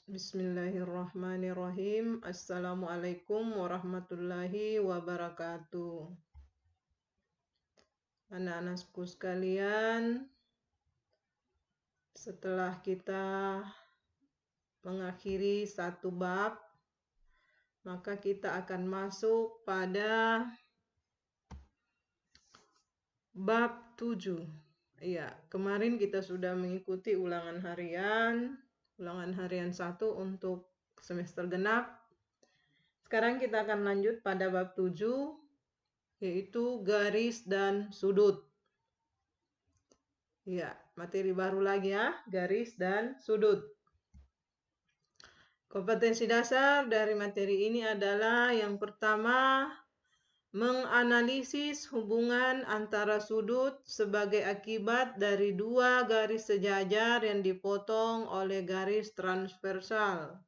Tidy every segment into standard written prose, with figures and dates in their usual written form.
Bismillahirrahmanirrahim. Assalamualaikum warahmatullahi wabarakatuh. Anak-anakku sekalian, setelah kita mengakhiri satu bab, maka kita akan masuk pada bab 7. Iya, kemarin kita sudah mengikuti ulangan harian 1 untuk semester genap. Sekarang kita akan lanjut pada bab 7, yaitu garis dan sudut. Ya, materi baru lagi ya, garis dan sudut. Kompetensi dasar dari materi ini adalah yang pertama, menganalisis hubungan antara sudut sebagai akibat dari dua garis sejajar yang dipotong oleh garis transversal.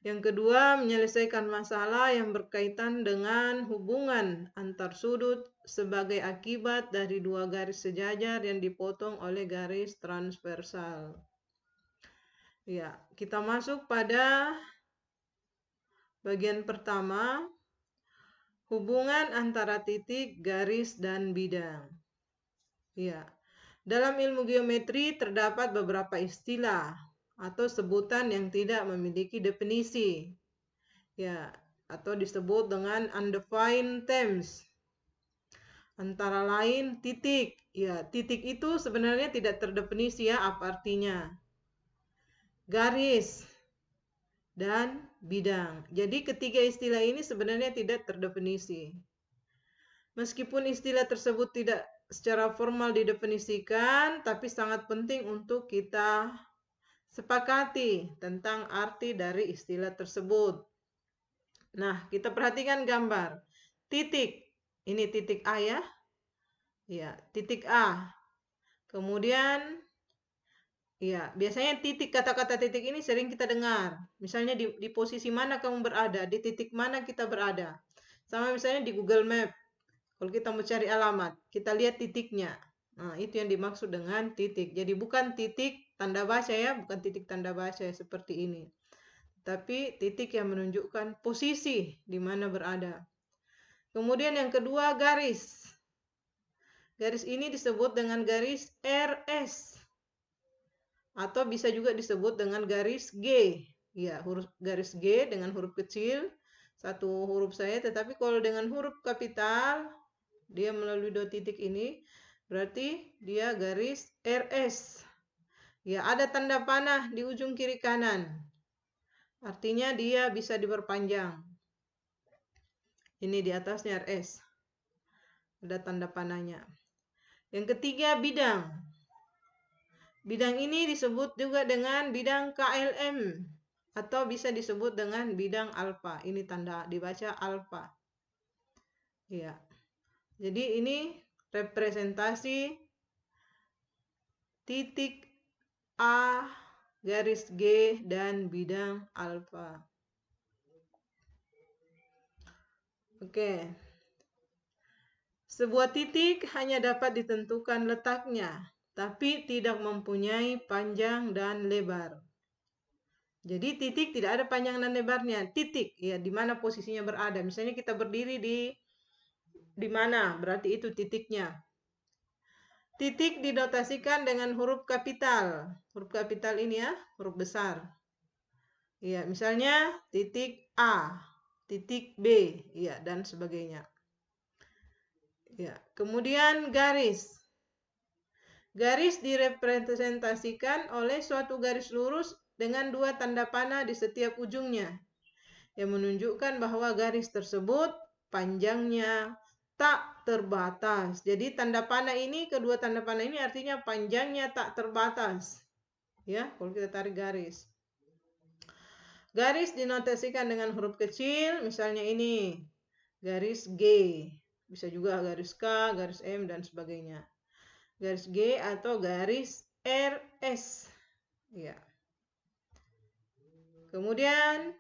Yang kedua, menyelesaikan masalah yang berkaitan dengan hubungan antar sudut sebagai akibat dari dua garis sejajar yang dipotong oleh garis transversal. Ya, kita masuk pada bagian pertama, hubungan antara titik, garis, dan bidang. Ya, dalam ilmu geometri terdapat beberapa istilah atau sebutan yang tidak memiliki definisi. Ya, atau disebut dengan undefined terms. Antara lain titik. Ya, titik itu sebenarnya tidak terdefinisi ya apa artinya. Garis dan bidang. Jadi ketiga istilah ini sebenarnya tidak terdefinisi. Meskipun istilah tersebut tidak secara formal didefinisikan, tapi sangat penting untuk kita sepakati tentang arti dari istilah tersebut. Nah, kita perhatikan gambar. Titik, ini titik A ya. Ya, titik A. Kemudian, ya, biasanya titik, kata-kata titik ini sering kita dengar. Misalnya di posisi mana kamu berada, di titik mana kita berada. Sama misalnya di Google Map. Kalau kita mau cari alamat, kita lihat titiknya. Nah, itu yang dimaksud dengan titik. Jadi bukan titik tanda baca ya, bukan titik tanda baca seperti ini. Tapi titik yang menunjukkan posisi di mana berada. Kemudian yang kedua, garis. Garis ini disebut dengan garis RS. Atau bisa juga disebut dengan garis G. Ya, huruf garis G dengan huruf kecil. Satu huruf saya, tetapi kalau dengan huruf kapital, dia melalui dua titik ini, berarti dia garis RS. Ya, ada tanda panah di ujung kiri kanan. Artinya dia bisa diperpanjang. Ini di atasnya RS. Ada tanda panahnya. Yang ketiga, bidang. Bidang ini disebut juga dengan bidang KLM atau bisa disebut dengan bidang alfa. Ini tanda dibaca alfa. Ya. Jadi ini representasi titik A, garis G, dan bidang alfa. Oke. Sebuah titik hanya dapat ditentukan letaknya, tapi tidak mempunyai panjang dan lebar. Jadi titik tidak ada panjang dan lebarnya. Titik, ya di mana posisinya berada. Misalnya kita berdiri di mana, berarti itu titiknya. Titik dinotasikan dengan huruf kapital. Huruf kapital ini ya, huruf besar. Ya, misalnya titik A, titik B, ya dan sebagainya. Ya, kemudian garis. Garis direpresentasikan oleh suatu garis lurus dengan dua tanda panah di setiap ujungnya, yang menunjukkan bahwa garis tersebut panjangnya tak terbatas. Jadi tanda panah ini, kedua tanda panah ini artinya panjangnya tak terbatas. Ya, kalau kita tarik garis. Garis dinotasikan dengan huruf kecil, misalnya ini, garis G. Bisa juga garis K, garis M, dan sebagainya. Garis G atau garis RS. Ya. Kemudian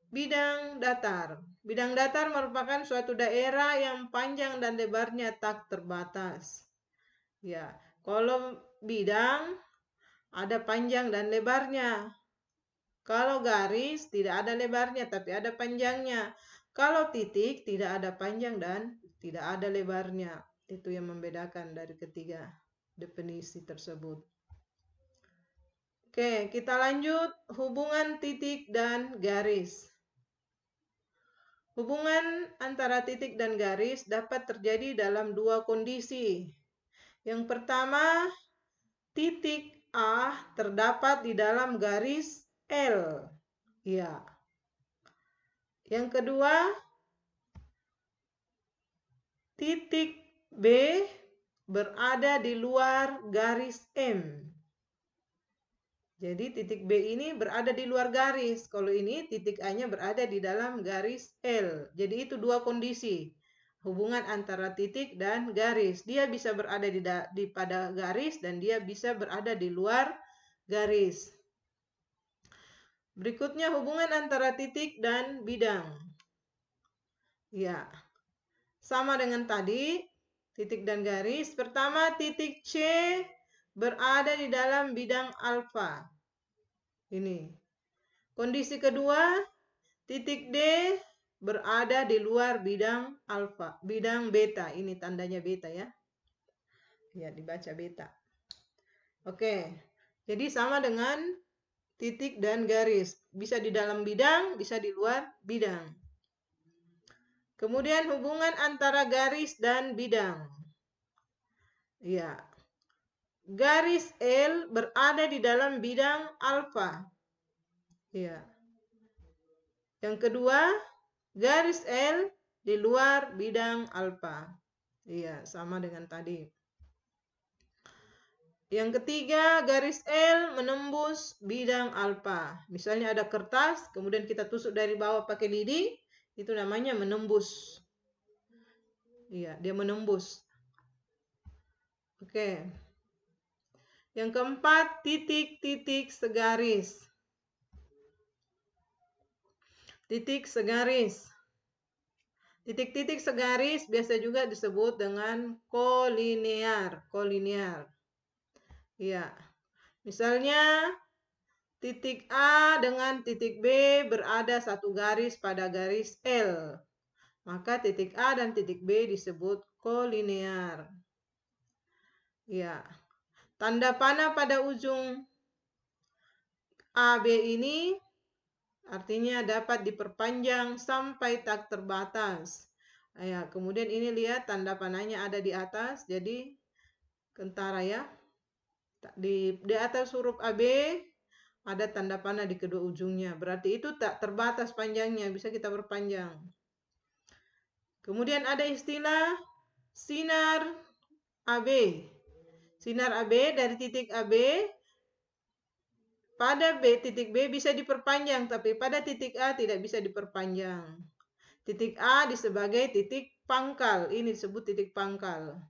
bidang datar. Bidang datar merupakan suatu daerah yang panjang dan lebarnya tak terbatas. Ya, kalau bidang ada panjang dan lebarnya. Kalau garis tidak ada lebarnya tapi ada panjangnya. Kalau titik tidak ada panjang dan tidak ada lebarnya. Itu yang membedakan dari ketiga definisi tersebut. Oke, kita lanjut hubungan titik dan garis. Hubungan antara titik dan garis dapat terjadi dalam dua kondisi. Yang pertama, titik A terdapat di dalam garis L. Ya. Yang kedua, titik B berada di luar garis M. Jadi titik B ini berada di luar garis. Kalau ini titik A-nya berada di dalam garis L. Jadi itu dua kondisi. Hubungan antara titik dan garis. Dia bisa berada di pada garis dan dia bisa berada di luar garis. Berikutnya hubungan antara titik dan bidang. Ya, sama dengan tadi, titik dan garis. Pertama, titik C berada di dalam bidang alfa. Ini. Kondisi kedua, titik D berada di luar bidang alfa, bidang beta. Ini tandanya beta ya. Ya, dibaca beta. Oke. Jadi sama dengan titik dan garis. Bisa di dalam bidang, bisa di luar bidang. Kemudian hubungan antara garis dan bidang. Ya. Garis L berada di dalam bidang alfa. Ya. Yang kedua, garis L di luar bidang alfa. Iya, sama dengan tadi. Yang ketiga, garis L menembus bidang alfa. Misalnya ada kertas, kemudian kita tusuk dari bawah pakai lidi, itu namanya menembus. Iya, dia menembus. Oke. Yang keempat, titik-titik segaris. Titik segaris. Titik-titik segaris biasa juga disebut dengan kolinear. Kolinear. Ya. Misalnya titik A dengan titik B berada satu garis pada garis L. Maka titik A dan titik B disebut kolinear. Ya. Tanda panah pada ujung AB ini artinya dapat diperpanjang sampai tak terbatas. Ya, kemudian ini lihat tanda panahnya ada di atas, jadi kentara ya. Di atas huruf AB ada tanda panah di kedua ujungnya. Berarti itu tak terbatas panjangnya, bisa kita perpanjang. Kemudian ada istilah sinar AB. Sinar AB dari titik AB pada titik B bisa diperpanjang, tapi pada titik A tidak bisa diperpanjang. Titik A sebagai titik pangkal. Ini disebut titik pangkal.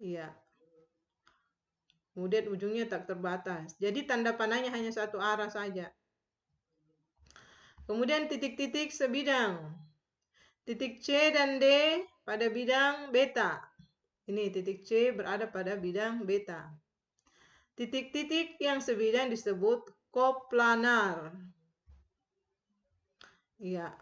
Iya. Kemudian ujungnya tak terbatas. Jadi tanda panahnya hanya satu arah saja. Kemudian titik-titik sebidang. Titik C dan D pada bidang beta. Ini titik C berada pada bidang beta. Titik-titik yang sebidang disebut koplanar. Iya.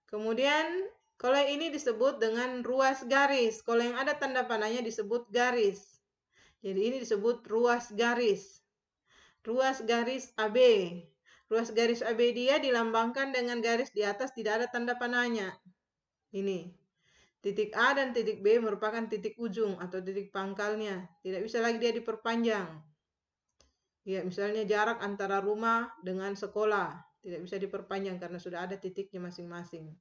Kemudian kalau ini disebut dengan ruas garis. Kalau yang ada tanda panahnya disebut garis. Jadi ini disebut ruas garis. Ruas garis AB. Ruas garis AB dia dilambangkan dengan garis di atas tidak ada tanda panahnya. Ini. Titik A dan titik B merupakan titik ujung atau titik pangkalnya. Tidak bisa lagi dia diperpanjang. Ya, misalnya jarak antara rumah dengan sekolah. Tidak bisa diperpanjang karena sudah ada titiknya masing-masing.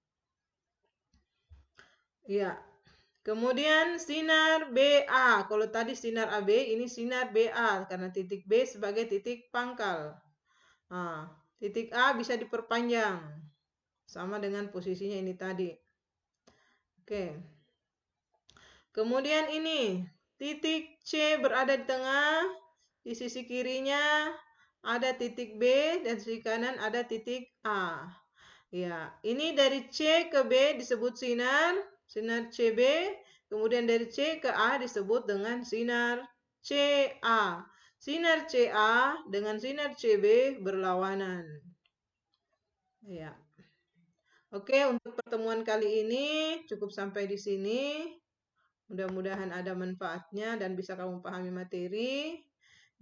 Ya. Kemudian sinar BA. Kalau tadi sinar AB, ini sinar BA karena titik B sebagai titik pangkal. Nah, titik A bisa diperpanjang. Sama dengan posisinya ini tadi. Oke. Kemudian ini, titik C berada di tengah, di sisi kirinya ada titik B dan sisi kanan ada titik A. Ya, ini dari C ke B disebut sinar CB, kemudian dari C ke A disebut dengan sinar CA. Sinar CA dengan sinar CB berlawanan. Ya. Oke, untuk pertemuan kali ini cukup sampai di sini. Mudah-mudahan ada manfaatnya dan bisa kamu pahami materi.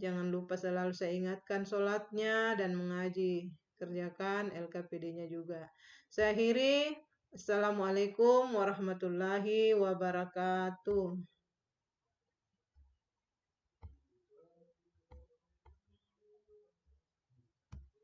Jangan lupa selalu saya ingatkan sholatnya dan mengaji. Kerjakan LKPD-nya juga. Saya akhiri. Assalamualaikum warahmatullahi wabarakatuh.